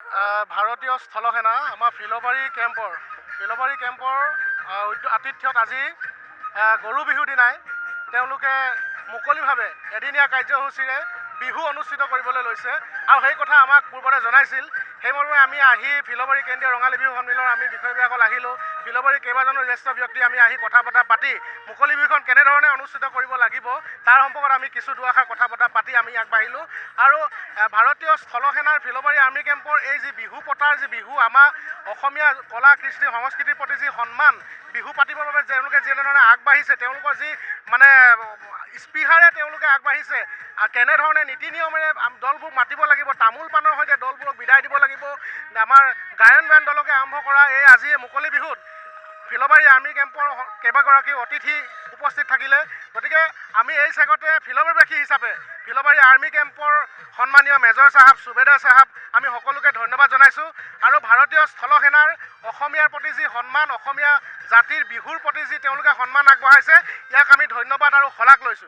ভাৰতীয় স্থলসেনা আমাৰ ফিলবাৰী কেম্পৰ আতিথ্যত আজি গৰু বিহুৰ দিনাই তেওঁলোকে মুকলিভাৱে এদিনীয়া কাৰ্যসূচীৰে বিহু অনুষ্ঠিত কৰিবলৈ লৈছে আৰু সেই কথা আমাক পূৰ্বতে জনাইছিল। সেইমৰ্মে আমি আহি ফিলবাৰী কেন্দ্ৰীয় ৰঙালী বিহু সন্মিলনৰ আমি বিষয়বিলাকত আহিলোঁ। ফিলবাৰী কেইবাজনো জ্যেষ্ঠ ব্যক্তি আমি আহি কথা বতৰা পাতি মুকলি বিহুখন কেনেধৰণে অনুষ্ঠিত কৰিব লাগিব তাৰ সম্পৰ্কত আমি কিছু দুআষাৰ কথা বতৰা পাতি আমি আগবাঢ়িলোঁ। আৰু ভাৰতীয় স্থলসেনাৰ ফিলবাৰী আৰ্মি কেম্পৰ এই যি বিহু পতাৰ যি বিহু আমাৰ অসমীয়া কলা কৃষ্টি সংস্কৃতিৰ প্ৰতি যি সন্মান, বিহু পাতিবৰ বাবে তেওঁলোকে যেনেধৰণে আগবাঢ়িছে, তেওঁলোকৰ যি মানে স্পৃহাৰে তেওঁলোকে আগবাঢ়িছে, কেনেধৰণে নীতি নিয়মেৰে দলবোৰ মাতিব লাগিব, তামোল পাণৰ সৈতে দলবোৰক বিদায় দিব লাগিব, আমাৰ গায়ন বায়ন দলকে আৰম্ভ কৰা এই আজি মুকলি বিহুত ফিলবাৰী আৰ্মি কেম্পৰ কেইবাগৰাকী অতিথি উপস্থিত থাকিলে। গতিকে আমি এই চেগতে ফিলবাৰীবাসী হিচাপে ফিলবাৰী আৰ্মি কেম্পৰ সন্মানীয় মেজৰ চাহাব, সুবেদাৰ চাহাব আমি সকলোকে ধন্যবাদ জনাইছোঁ। আৰু ভাৰতীয় স্থলসেনাৰ অসমীয়াৰ প্ৰতি যি সন্মান, অসমীয়া জাতিৰ বিহুৰ প্ৰতি যি তেওঁলোকে সন্মান আগবঢ়াইছে, ইয়াক আমি ধন্যবাদ আৰু শলাগ লৈছোঁ।